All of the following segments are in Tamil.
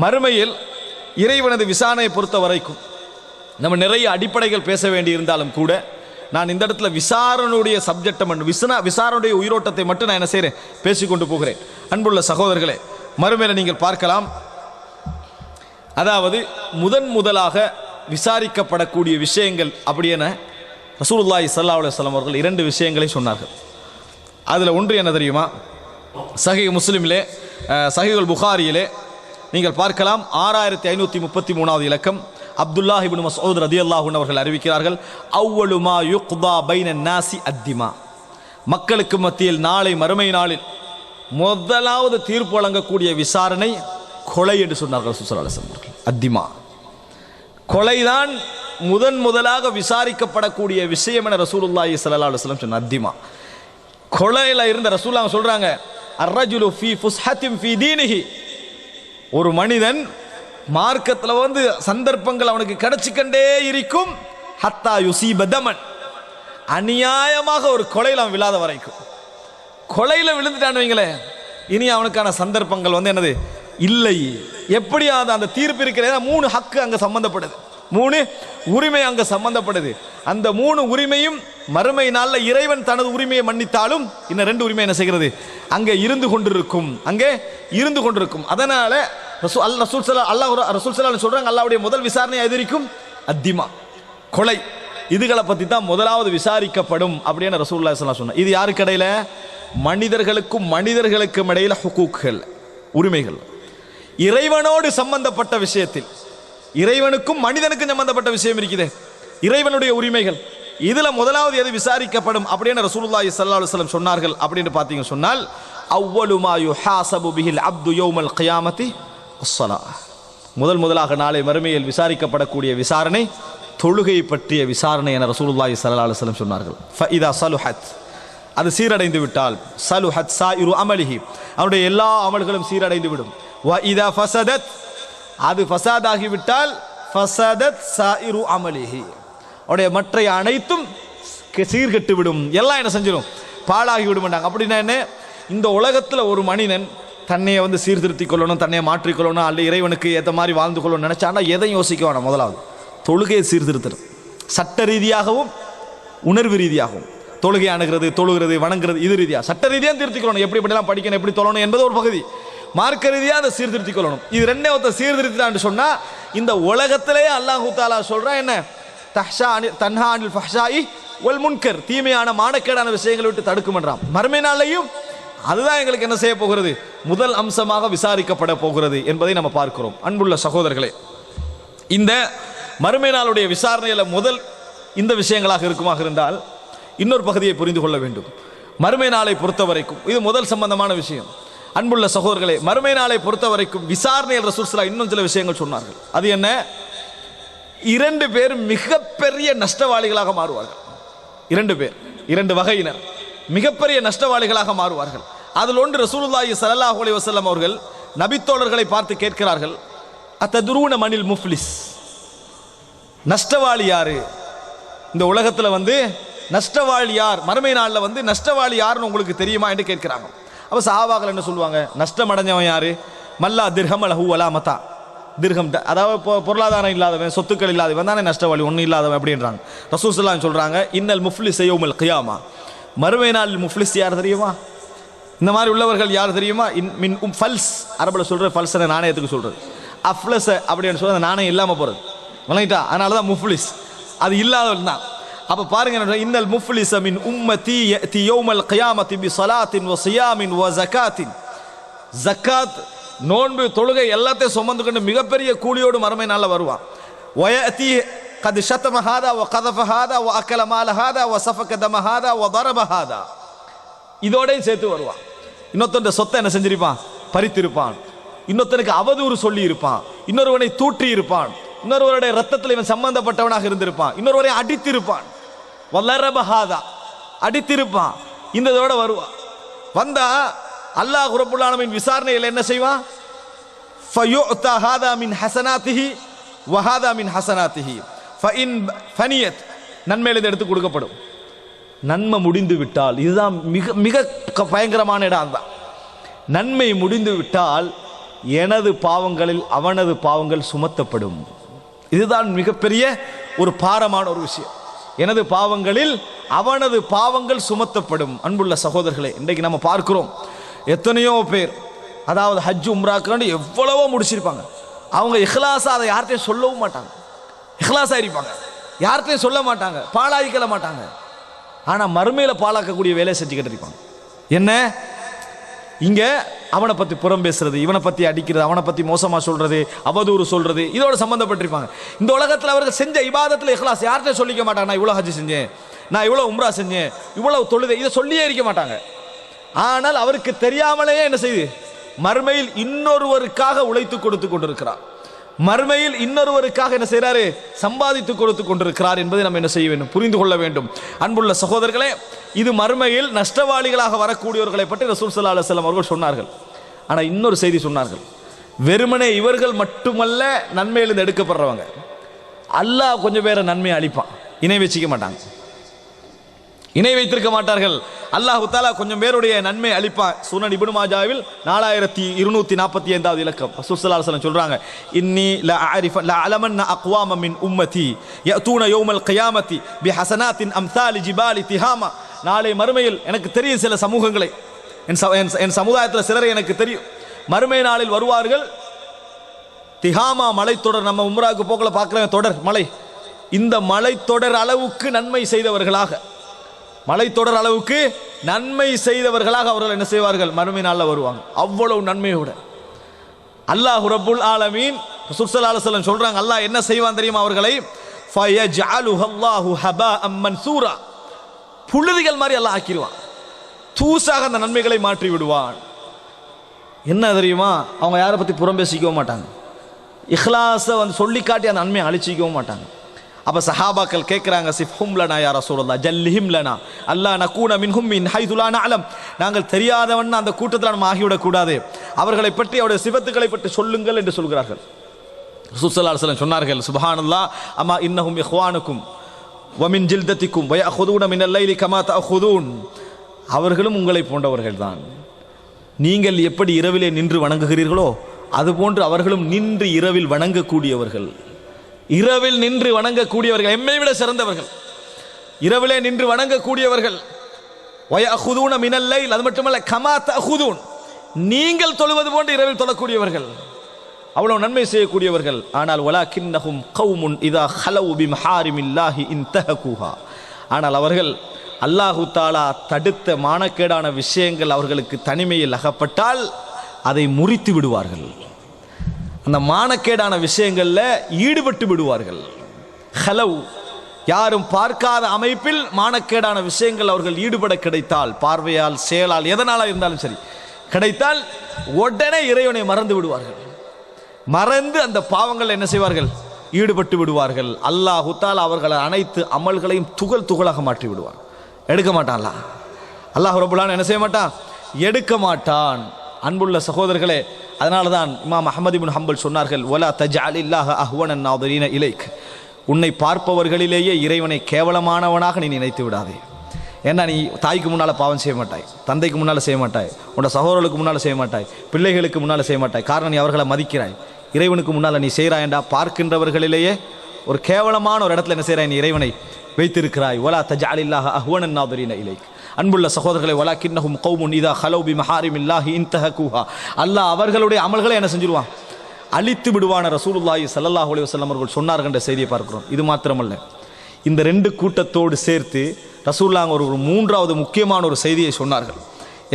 மறுமையில் இறைவனது விசாரணையை பொறுத்த வரைக்கும் நம்ம நிறைய அடிப்படைகள் பேச வேண்டி இருந்தாலும் கூட நான் இந்த இடத்துல விசாரணையுடைய சப்ஜெக்டை மட்டும் விசாரணையுடைய உயிரோட்டத்தை மட்டும் நான் என்ன செய்கிறேன் பேசிக்கொண்டு போகிறேன். அன்புள்ள சகோதரர்களே, மறுமையில் நீங்கள் பார்க்கலாம், அதாவது முதலாக விசாரிக்கப்படக்கூடிய விஷயங்கள் அப்படி என ரசூலுல்லாஹி ஸல்லல்லாஹு அலைஹி வஸல்லம் அவர்கள் 2 விஷயங்களை சொன்னார்கள். அதில் ஒன்று என்ன தெரியுமா? சஹீஹ் முஸ்லிமிலே, சஹீஹுல் புகாரியிலே நீங்கள் பார்க்கலாம் 6533வது இலக்கம். அப்துல்லாஹ் இப்னு மஸ்ஊத் ரலியல்லாஹு அன்ஹு அவர்கள் அறிவிக்கிறார்கள், அவ்வலு மா யுக்தா பைனன் நாசி அத்திமா. மக்களுக்கு மத்தியில் நாளை மறுமை நாளில் முதலாவது தீர்ப்பு வழங்கக்கூடிய விசாரணை கொலை என்று சொன்னார்கள் ஸல்லல்லாஹு அலைஹி வஸல்லம். அத்திமா, கொலைதான் முதலாக விசாரிக்கப்படக்கூடிய விஷயம் என ரசூலுல்லாஹி ஸல்லல்லாஹு அலைஹி வஸல்லம் சொன்னார். அத்திமா, கொலையில இருந்த ரசூலுல்லாஹ் சொல்றாங்க, அர்ரஜுலு ஃபீ ஃபுஸ்ஹத்தின் ஃபீ தீனிஹி. ஒரு மனிதன் மார்க்கத்தில் சந்தர்ப்பங்கள் அவனுக்கு கிடைச்சிக்கண்டே இருக்கும், ஹத்தா யுசீப தமன், அநியாயமாக ஒரு கொலையில் அவன் விழாத வரைக்கும். கொலையில் விழுந்துட்டான்னு வைங்களேன், இனி அவனுக்கான சந்தர்ப்பங்கள் என்னது இல்லை. எப்படியாவது அந்த தீர்ப்பு இருக்கிற 3 ஹக்கு அங்கே சம்பந்தப்படுது, 3 உரிமை அங்கே சம்பந்தப்படுது. அந்த 3 உரிமையும் மறுமை நாளில் இறைவன் தனது உரிமையை மன்னித்தாலும் இன்னும் 2 உரிமை என்ன செய்கிறது அங்கே இருந்து கொண்டிருக்கும். அதனால ரசூல் சொல்றாங்க, அல்லாஹ்வுடைய முதல் விசாரணை எதிரிக்கும் அத்திமா, கொலை. இதுகளை பற்றி தான் முதலாவது விசாரிக்கப்படும் அப்படின்னு ரசூலுல்லாஹி ஸல்லல்லாஹு அலைஹி வஸல்லம். இது யாருக்கு இடையில? மனிதர்களுக்கும் இடையில ஹுகூக்கள், உரிமைகள். இறைவனோடு சம்பந்தப்பட்ட விஷயத்தில், இறைவனுக்கும் மனிதனுக்கும் சம்பந்தப்பட்ட விஷயம் இருக்குது, இறைவனுடைய உரிமைகள். இதுல முதலாவது எது விசாரிக்கப்படும் அப்படின்னு ரசூலுல்லாஹி ஸல்லல்லாஹு அலைஹி வஸல்லம் சொன்னார்கள் அப்படின்னு பார்த்தீங்க சொன்னால், அவ்வலு மா யுஹாஸபு பிஹில் அப்து யௌமல் கியாமத்தி அஸ்ஸலாஹ். முதலாக நாளை மறுமையில் விசாரிக்கப்படக்கூடிய விசாரணை தொழுகை பற்றிய விசாரணை என ரசூலுல்லாஹி ஸல்லல்லாஹு அலைஹி வஸல்லம் சொன்னார்கள். ஃபஇதா ஸலுஹத், அது சீரடைந்து விட்டால், ஸலுஹத் ஸாயிரு அமலிஹி, அவருடைய எல்லா அமல்களும் சீரடைந்து விடும். வ இதா ஃபஸதத், அது ஃபஸாதாகி விட்டால், ஃபஸதத் ஸாயிரு அமலிஹி, அவருடைய மற்ற அனைத்தும் சீர்கெட்டு விடும், எல்லாம் என்ன செஞ்சிடும், பாழாகி விடுமாட்டாங்க. அப்படின்னா என்ன? இந்த உலகத்தில் ஒரு மனிதன் தன்னையை சீர்திருத்திக் கொள்ளணும், தன்னையை மாற்றிக்கொள்ளணும், அல்ல இறைவனுக்கு ஏற்ற மாதிரி வாழ்ந்து கொள்ளணும் நினைச்சானா எதையும் யோசிக்க வேணாம். முதலாவது தொழுகையை சீர்திருத்தணும், சட்ட ரீதியாகவும் உணர்வு ரீதியாகவும். தொழுகை அணுகிறது, தொழுகிறது, வணங்குறது, இது ரீதியாக சட்ட ரீதியாக திருத்திக்கொள்ளணும். எப்படிலாம் படிக்கணும், எப்படி தொழணும் என்பது ஒரு பகுதி. மார்க்க ரீதியாக அதை சீர்திருத்திக் கொள்ளணும். இது 2 ஒருத்தர் சீர்திருத்திட்டான்னு சொன்னா இந்த உலகத்திலேயே அல்லாஹு தஆலா சொல்றான் என்ன, தன்ஹா அனில் ஃபஹ்ஷாஇ வல் முன்கர், தீமையான மானக்கேடான விஷயங்களை விட்டு தடுக்கும்ன்றான். மறுமை நாளையும் அதுதான் எங்களுக்கு என்ன செய்ய போகிறது, முதல் அம்சமாக விசாரிக்கப்பட போகிறது என்பதை நம்ம பார்க்கிறோம். அன்புள்ள சகோதரர்களே, இந்த மறுமை நாளுடைய விசாரணையில முதல் இந்த விஷயங்களாக இருக்குமாக இருந்தால் இன்னொரு பகுதியை புரிந்து கொள்ள வேண்டும். மறுமை நாளை பொறுத்த வரைக்கும் இது முதல் சம்பந்தமான விஷயம். அன்புள்ள சகோதரர்களே, மறுமை நாளை பொறுத்த வரைக்கும் விசாரணையில் ரசூல் ஸல்லல்லாஹு இன்னும் சில விஷயங்கள் சொன்னார்கள். அது என்ன? 2 பேர் மிகப்பெரிய நஷ்டவாளிகளாக மாறுவார்கள். 2 பேர், 2 வகையினர் மிகப்பெரிய நஷ்டவாளிகளாக மாறுவார்கள். அதில் ஒன்று, ரசூலுல்லாஹி ஸல்லல்லாஹு அலைஹி வஸல்லம் அவர்கள் நபித்தோழர்களை பார்த்து கேட்கிறார்கள், அத்ததுரூன மனில் முஃப்லிஸ், நஷ்டவாளி யாரு? இந்த உலகத்தில் நஷ்டவாளி யார், மறுமை நாளில் நஷ்டவாளி யாருன்னு உங்களுக்கு தெரியுமா என்று கேட்கிறாங்க. அப்போ சஹாபாக்கள் என்ன சொல்லுவாங்க? நஷ்டம் அடைஞ்சவன் யாரு? மல்லா திர்ஹம் லஹு வலா மதா, திர்ஹம், அதாவது பொருளாதாரம் இல்லாதவன், சொத்துக்கள் இல்லாதவன் தானே நஷ்டவாளி, ஒன்றும் இல்லாதவன் அப்படின்றாங்க. ரசூல் ஸல்லல்லாஹு அலைஹி வஸல்லம் சொல்றாங்க, இன்னல் முஃப்லிஸ் யௌமல் கியாமா, மறுமை நாளில் முஃப்லிஸ் யார் தெரியுமா? இந்த மாதிரி உள்ளவர்கள் யார் தெரியுமா? மின் ஃபல்ஸ், அரபில் சொல்ற ஃபல்ஸ் நாணயத்துக்கு சொல்றது, அஃப்லஸ் அப்படின்னு சொல்ற நாணயம் இல்லாமல் போகிறது, வணங்கிட்டா, அதனால தான் முஃப்லிஸ், அது இல்லாதவன் தான். அப்போ பாருங்க, இன்னல் முஃப்லிஸ மின் உம்மதி யஅதி யௌமல் கியாமத்தி பி ஸலாத்தின் வ ஸியாமின் வ ஸகாத்தின், ஜக்காத், நோன்பு, தொழுகை எல்லாத்தையும் சுமந்து கொண்டு மிகப்பெரிய கூலியோடு மறுமை நாளில் வருவான். வயஅதி கத் ஷதம ஹாதா வ கதஃப ஹாதா வ அகல மால ஹாதா வ ஸஃபக தம ஹாதா வ ضرب ஹாதா, இதோடையும் சேர்த்து வருவான். இன்னொருத்தன் சொத்தை என்ன செஞ்சிருப்பான்? பறித்திருப்பான். இன்னொருத்தனுக்கு அவதூறு சொல்லி இருப்பான். இன்னொருவனை தூற்றி இருப்பான். இன்னொருவருடைய ரத்தத்தில் இவன் சம்பந்தப்பட்டவனாக இருந்திருப்பான். இன்னொருவரை அடித்திருப்பான். வல்லரப ஹாதா, அடித்திருப்பான். இந்த இதோட வருவான். வந்தா அல்லாஹ் ரப்புல் ஆலமீன் விசாரணையில் என்ன செய்வான்? ஃபயுஅதா ஹாதா மின் ஹஸனாத்திஹி வ ஹாதா மின் ஹஸனாத்திஹி ஃபஇன் ஃபனியத், நன்மையிலிருந்து எடுத்து கொடுக்கப்படும். நன்மை முடிந்து விட்டால், இதுதான் மிக மிக பயங்கரமான இடம் தான். நன்மை முடிந்து விட்டால் எனது பாவங்களில் அவனது பாவங்கள் சுமத்தப்படும். இதுதான் மிகப்பெரிய ஒரு பாரமான ஒரு விஷயம். எனது பாவங்களில் அவனது பாவங்கள் சுமத்தப்படும். அன்புள்ள சகோதரர்களே, இன்றைக்கு நம்ம பார்க்கிறோம் எத்தனையோ பேர், அதாவது ஹஜ் உம்ராக்காண்டு எவ்வளவோ முடிச்சிருப்பாங்க. அவங்க இஹ்லாஸா அதை யார்கிட்டையும் சொல்லவும் மாட்டாங்க. இஹ்லாஸா இருப்பாங்க, யார்கிட்டையும் சொல்ல மாட்டாங்க, பாழாக்கிக்கல மாட்டாங்க. ஆனால் மறுமையில் பாழாக்கக்கூடிய வேலையை செஞ்சுக்கிட்டு இருப்பாங்க. என்ன? இங்க அவனை பத்தி புறம் பேசுறது, இவனை பத்தி அடிக்கிறது, அவனை பத்தி மோசமா சொல்றது, அவதூறு சொல்றது, இதோட சம்பந்தப்பட்டிருப்பாங்க. இந்த உலகத்தில் அவர்கள் செஞ்ச இபாதத்தில் இஹ்லாஸ் யார்கிட்ட சொல்லிக்க மாட்டாங்க. நான் இவ்வளவு ஹஜ் செஞ்சேன், நான் இவ்வளவு உம்ரா செஞ்சேன், இவ்வளவு தொழுது, இதை சொல்லியே இருக்க மாட்டாங்க. ஆனால் அவருக்கு தெரியாமலேயே என்ன செய்து மறுமையில் இன்னொருவருக்காக உழைத்து கொடுத்து கொண்டிருக்கிறார். மறுமையில் இன்னொருவருக்காக என்ன செய்யறாரு? சம்பாதித்து கொடுத்து கொண்டிருக்கிறார் என்பதை நம்ம என்ன செய்ய வேண்டும்? புரிந்து கொள்ள வேண்டும். அன்புள்ள சகோதரர்களே, இது மறுமையில் நஷ்டவாளிகளாக வரக்கூடியவர்களை பற்றி ரசூல் ஸல்லல்லாஹு அலைஹி வஸல்லம் அவர்கள் சொன்னார்கள். ஆனால் இன்னொரு செய்தி சொன்னார்கள். வெறுமனே இவர்கள் மட்டுமல்ல நன்மையிலிருந்து எடுக்கப்படுறவங்க, அல்லாஹ் கொஞ்சம் பேரை நன்மையை அளிப்பான். இணை வச்சிக்க மாட்டாங்க, இணை வைத்திருக்க மாட்டார்கள். அல்லாஹ் தஆலா கொஞ்சம் பேருடைய நன்மை அளிப்பான். சுனன் இப்னு மாஜாவில் 4245வது இலக்கம் ரசூல் ஸல்லல்லாஹு அலைஹி வஸல்லம் சொல்றாங்க, இன்னி லஅலமன்ன அக்வாம மின் உம்மதி யஅதூன யௌமல் கியாமத்தி பிஹஸனாத்தின் அம்சாலி ஜிபாலி திஹாமா. நாளை மறுமையில் எனக்கு தெரியும் சில சமூகங்களை, என் சமுதாயத்தில் சிலரை எனக்கு தெரியும். மறுமை நாளில் வருவார்கள். திஹாமா மலைத்தொடர், நம்ம உம்ராவுக்கு போக்கல பார்க்குற தொடர் மலை, இந்த மலைத்தொடர் அளவுக்கு நன்மை செய்தவர்களாக, மலைத்தொடர் அளவுக்கு நன்மை செய்தவர்களாக அவர்கள் என்ன செய்வார்கள்? மறுமை நாளில் வருவாங்க. அவ்வளவு நன்மையோட அல்லாஹ் ரப்புல் ஆலமீன் ரசூல் ஸல்லல்லாஹு அலைஹி வஸல்லம் சொல்றாங்க, அல்லாஹ் என்ன செய்வான் தெரியுமா? அவர்களை ஃபயஜஅலுஹு அல்லாஹு ஹபாஅம் மன்சூரா, புழுதிகள் மாதிரி அல்லாஹ் ஆக்கிடுவான். தூசாக அந்த நன்மைகளை மாற்றி விடுவான். என்ன தெரியுமா? அவங்க யாரை பற்றி புறம் பேசிக்கவும் மாட்டாங்க, இஹ்லாஸை சொல்லி காட்டி அந்த நன்மையை அழிச்சிக்கவும் மாட்டாங்க. அப்போ சஹாபாக்கள் கேட்குறாங்க, சிஃப்ஹும் லனா யா ரசூலல்லாஹ் ஜல்லிஹிம் லனா அல்லா நகூன மின்ஹும் மின் ஹைது லா நஅலம், நாங்கள் தெரியாதவன் அந்த கூட்டத்தில் நம்ம ஆகிவிடக்கூடாது, அவர்களை பற்றி அவருடைய சிவத்துக்களை பற்றி சொல்லுங்கள் என்று சொல்கிறார்கள். ரசூல் ஸல்லல்லாஹு அலைஹி வஸல்லம் சொன்னார்கள், சுப்ஹானல்லாஹ் அம்மா இன்னஹும் இஹ்வானுக்கும் வ மின் ஜில்தத்திக்கும் வ யஅஹுதூன மினல் லைலி கமா தஅஹுதூன், அவர்களும் உங்களை போன்றவர்கள் தான். நீங்கள் எப்படி இரவிலே நின்று வணங்குகிறீர்களோ அதுபோன்று அவர்களும் நின்று இரவில் வணங்கக்கூடியவர்கள். இரவில் நின்று வணங்கக்கூடியவர்கள், எம்மை விட சிறந்தவர்கள், இரவிலே நின்று வணங்கக்கூடியவர்கள். வயஅஹுதூன மினல் லைல், அது மட்டுமல்ல கமா தஅஹுதூன், நீங்கள் தொழுவது போன்று இரவில் தொழக்கூடியவர்கள், அவ்வளவு நன்மை செய்யக்கூடியவர்கள். ஆனால் வலாக்கின்னஹும் கௌமுன் இதா ஹலவு பிமஹாரிமில்லாஹி இன்தஹகுஹா, ஆனால் அவர்கள் அல்லாஹு தஆலா தடுத்த மானக்கேடான விஷயங்கள் அவர்களுக்கு தனிமையில் அகப்பட்டால் அதை முறித்து விடுவார்கள். அந்த மானக்கேடான விஷயங்கள்ல ஈடுபட்டு விடுவார்கள். ஹலவ், யாரும் பார்க்காத அமைப்பில் மானக்கேடான விஷயங்கள் அவர்கள் ஈடுபட கிடைத்தால், பார்வையால் செயலால் எதனால இருந்தாலும் சரி கிடைத்தால், உடனே இறைவனை மறந்து விடுவார்கள். மறந்து அந்த பாவங்கள் என்ன செய்வார்கள்? ஈடுபட்டு விடுவார்கள். அல்லாஹு தஆலா அவர்கள் அனைத்து அமல்களையும் துகள் துகளாக மாற்றி விடுவார். எடுக்க மாட்டான்ல அல்லாஹ் ரப்பல் ஆலமீன், என்ன செய்ய மாட்டான்? எடுக்க மாட்டான். அன்புள்ள சகோதரர்களே, அதனால தான் இமாம் அஹ்மத் இப்னு ஹம்பல் சொன்னார்கள், வலா தஜ்அலில்லாஹ அஹ்வனன் நாதிரீன இலைக், உன்னை பார்ப்பவர்களிலேயே இறைவனை கேவலமானவனாக நீ நினைத்து விடாதே. ஏன்னா நீ தாய்க்கு முன்னால் பாவம் செய்ய மாட்டாய், தந்தைக்கு முன்னால் செய்ய மாட்டாய், உன்னோட சகோதரர்களுக்கு முன்னால் செய்ய மாட்டாய், பிள்ளைகளுக்கு முன்னால் செய்ய மாட்டாய். காரணம் நீ அவர்களை மதிக்கிறாய். இறைவனுக்கு முன்னால் நீ செய்கிறாயண்டா பார்க்கின்றவர்களிலேயே ஒரு கேவலமான ஒரு இடத்துல என்ன செய்கிறாய்? நீ இறைவனை வைத்திருக்கிறாய். வலா தஜ்அலில்லாஹ அஹ்வனன் நாதிரீன இலைக். அன்புள்ள சகோதரர்களை, வலாக்கின்னஹும் கௌமுன் இதா ஹலவு பிமஹாரிமில்லாஹி இன்தஹகுஹா, அல்லாஹ் அவர்களுடைய அமல்களை என்ன செஞ்சிருவான்? அழித்து விடுவான. ரசூலுல்லாஹி ஸல்லல்லாஹு அலைஹி வஸல்லம் அவர்கள் சொன்னார்கள் என்ற செய்தியை பார்க்கிறோம். இது மாத்திரமல்ல, இந்த ரெண்டு கூட்டத்தோடு சேர்த்து ரசூலுல்லாஹ் ஒரு மூன்றாவது முக்கியமான ஒரு செய்தியை சொன்னார்கள்.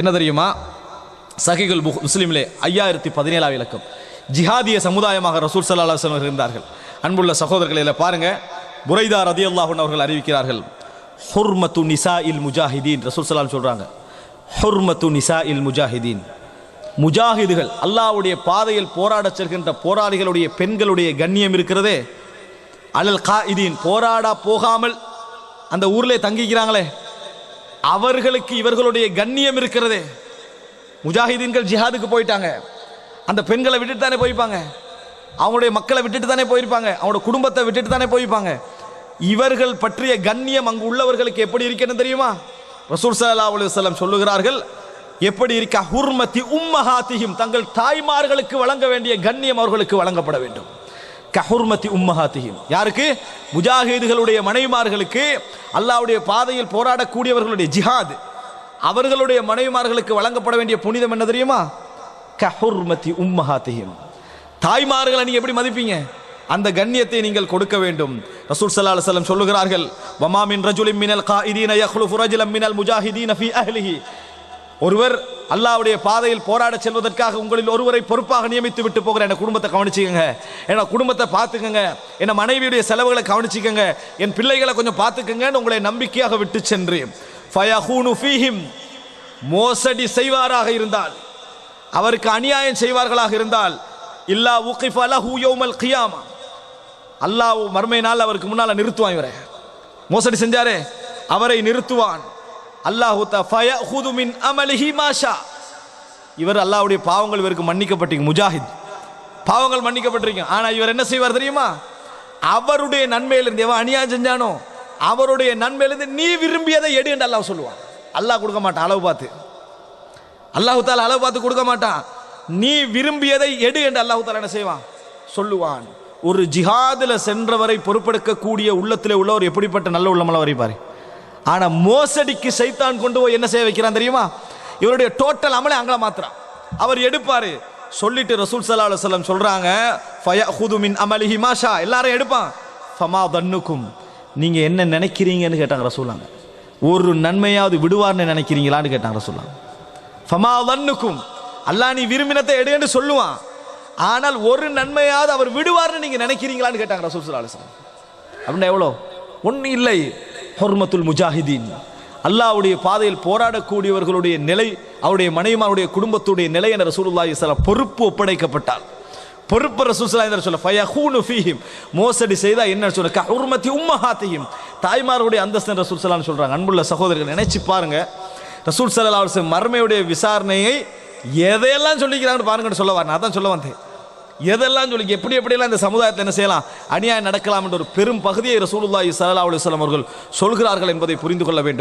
என்ன தெரியுமா? சஹீஹுல் முஸ்லிமிலே 5017 இலக்கம், ஜிஹாதிய சமுதாயமாக ரசூல் ஸல்லல்லாஹு அலைஹி வஸல்லம் இருந்தார்கள். அன்புள்ள சகோதரர்களை பாருங்க, புரைதா ரலியல்லாஹு அன்ஹு அவர்கள் அறிவிக்கிறார்கள், ஹுர்மத்து நிசாஇல் முஜாஹிதீன், ரசூல் ஸல்லல்லாஹு அலைஹி வஸல்லம் சொல்றாங்க, ஹுர்மத்து நிசாஇல் முஜாஹிதீன், முஜாஹிதுகள் அல்லாஹ்வுடைய பாதையில் போராடச் செல்கின்ற போராளிகளுடைய பெண்களுடைய கண்ணியம் இருக்கிறதே, அலல் காயிதீன், போராடா போகாமல் அந்த ஊர்ல தங்கிக்கிறாங்களே அவர்களுக்கு இவர்களுடைய கண்ணியம் இருக்கிறதே. முஜாஹிதீன்கள் ஜிஹாதுக்கு போயிட்டாங்க, அந்த பெண்களை விட்டுட்டு தானே போயிருப்பாங்க, அவங்களுடைய மக்களை விட்டுட்டு தானே போயிருப்பாங்க, அவங்களோட குடும்பத்தை விட்டுட்டு தானே போயிருப்பாங்க. இவர்கள் பற்றிய கண்ணியம் அங்கு உள்ளவர்களுக்கு எப்படி இருக்கணும் தெரியுமா? ரசூல் ஸல்லல்லாஹு அலைஹி வஸல்லம் சொல்லுகிறார்கள், எப்படி இருக்க ஹுர்மதி உம்மஹாத்திஹிம், தங்கள் தாய்மார்களுக்கு வழங்க வேண்டிய கண்ணியம் அவர்களுக்கு வழங்கப்பட வேண்டும். கஹுர்மதி உம்மஹாத்திஹிம், யாருக்கு? முஜாஹிதுகளுடைய மனைவிமார்களுக்கு, அல்லாஹ்வுடைய பாதையில் போராடக்கூடியவர்களுடைய ஜிஹாத், அவர்களுடைய மனைவிமார்களுக்கு வழங்கப்பட வேண்டிய புனிதம் என்ன தெரியுமா? கஹுர்மதி உம்மஹாத்திஹிம். தாய்மார்களை நீங்க எப்படி மதிப்பீங்க? அந்த கண்ணியத்தை நீங்கள் கொடுக்க வேண்டும். ரசூல் ஸல்லல்லாஹு அலைஹி வஸல்லம் சொல்லுகிறார்கள், வமா மின் ரஜுலின் மினல் காயிதீன யக்லுஃபு ரஜுலன் மினல் முஜாஹிதீன ஃபீ அஹ்லிஹி. ஒருவர் அல்லாஹ்வுடைய பாதையில் போராட செல்வதற்காக உங்களில் ஒருவரை பொறுப்பாக நியமித்து விட்டு போகிற, என் குடும்பத்தை கவனிச்சுக்கங்க, என் குடும்பத்தை பார்த்துக்கங்க, என் மனைவியுடைய செலவுகளை கவனிச்சுக்கங்க, என் பிள்ளைகளை கொஞ்சம் பார்த்துக்கங்கன்னு உங்களை நம்பிக்கையாக விட்டு சென்று ஃபயஹூனு ஃபீஹிம், மோசடி செய்வாராக இருந்தால், அவருக்கு அநியாயம் செய்வார்களாக இருந்தால், இல்லா உகிஃப லஹு யௌமல் கியாமா, அல்லாஹ் மறுமை நாள் அவருக்கு முன்னால் நிறுத்துவான். இவரை மோசடி செஞ்சாரே அவரை நிறுத்துவான். அல்லாஹு ஃபயஹுது மின் அமலிஹி மாஷா, இவர் அல்லாஹ்வுடைய பாவங்கள் இவருக்கு மன்னிக்கப்பட்டிருக்கு, முஜாஹித் பாவங்கள் மன்னிக்கப்பட்டிருக்கு. ஆனா இவர் என்ன செய்வார் தெரியுமா? அவருடைய நன்மையிலிருந்து, எவன் அநியாயம் செஞ்சானோ அவருடைய நன்மையிலிருந்து நீ விரும்பியதை எடு என்று அல்லாஹ் சொல்லுவான். அல்லாஹ் கொடுக்க மாட்டான் அளவு பார்த்து, அல்லாஹு தாலா அளவு பார்த்து கொடுக்க மாட்டான். நீ விரும்பியதை எடு என்று அல்லாஹு தாலா என்ன செய்வான்? சொல்லுவான். ஒரு ஜிஹாதுல சென்றவரை பொறுப்பெடுக்கக்கூடிய உள்ளத்திலே உள்ளவர் எப்படிப்பட்ட நல்ல உள்ளமெல்லாம் வரைப்பாரு. ஆனா மோசடிக்கு சைத்தான் கொண்டு போய் என்ன செய்ய வைக்கிறான் தெரியுமா? இவருடைய டோட்டல் அமலை அங்கே மாத்திரான். அவர் எடுப்பாரு. சொல்லிட்டு ரசூல் ஸல்லல்லாஹு அலைஹி வஸல்லம் சொல்றாங்க, ஃபயஹுது மின் அமலிஹி மாஷா, எல்லாரும் எடுப்பான். ஃபமா தன்னுக்கும், நீங்க என்ன நினைக்கிறீங்கன்னு கேட்டாங்க ரசூலாங்க. ஒரு நன்மையாவது விடுவார்னு நினைக்கிறீங்களான்னு கேட்டாங்க ரசூலாங்க. ஃபமா தன்னுக்கும், அல்லாஹ் நீ விரும்பினத்தை எடுன்னு சொல்லுவான், ஆனால் ஒரு நன்மையாவது அவர் விடுவார்னு நீங்க நினைக்கிறீங்களான்னு கேட்டாங்க ரசூல் ஸல்லல்லாஹு அலைஹி வஸல்லம். அப்படின்னா எவ்வளோ? ஒன்றும் இல்லை. ஹுர்மத்துல் முஜாஹிதீன், அல்லாஹ்வுடைய பாதையில் போராடக்கூடியவர்களுடைய நிலை, அவருடைய மனைவிமாருடைய குடும்பத்துடைய நிலை என்ற ரசூலுல்லாஹி ஸல்லல்லாஹு அலைஹி வஸல்லம் பொறுப்பு ஒப்படைக்கப்பட்டால், பொறுப்பு ரசூல் ஸல்லல்லாஹு அலைஹி வஸல்லம் சொல்ல ஃபயஹூனு ஃபீஹிம், மோசடி செய்தா என்ன சொல்ல கஹுர்மதி உம்மஹாத்திஹிம், தாய்மாருடைய அந்தஸ்து ரசூல் ஸல்லல்லாஹு அலைஹி வஸல்லம் சொல்றாங்க. அன்புள்ள சகோதரர்கள், நினைச்சு பாருங்க, ரசூல் ஸல்லல்லாஹு அலைஹி வஸல்லம் மர்மையுடைய விசாரணையை எதையெல்லாம் சொல்லிக்கிறாங்கன்னு பாருங்கன்னு சொல்ல வரேன். அதான் சொல்ல வந்தேன். எதெல்லாம் சொல்லி எப்படி எப்படியெல்லாம் இந்த சமுதாயத்தில் என்ன செய்யலாம், அநியாயம் நடக்கலாம் என்ற ஒரு பெரும் பகுதியை ரசூலுல்லாஹி ஸல்லல்லாஹு அலைஹி வஸல்லம் அவர்கள் சொல்கிறார்கள் என்பதை புரிந்து கொள்ள வேண்டும்.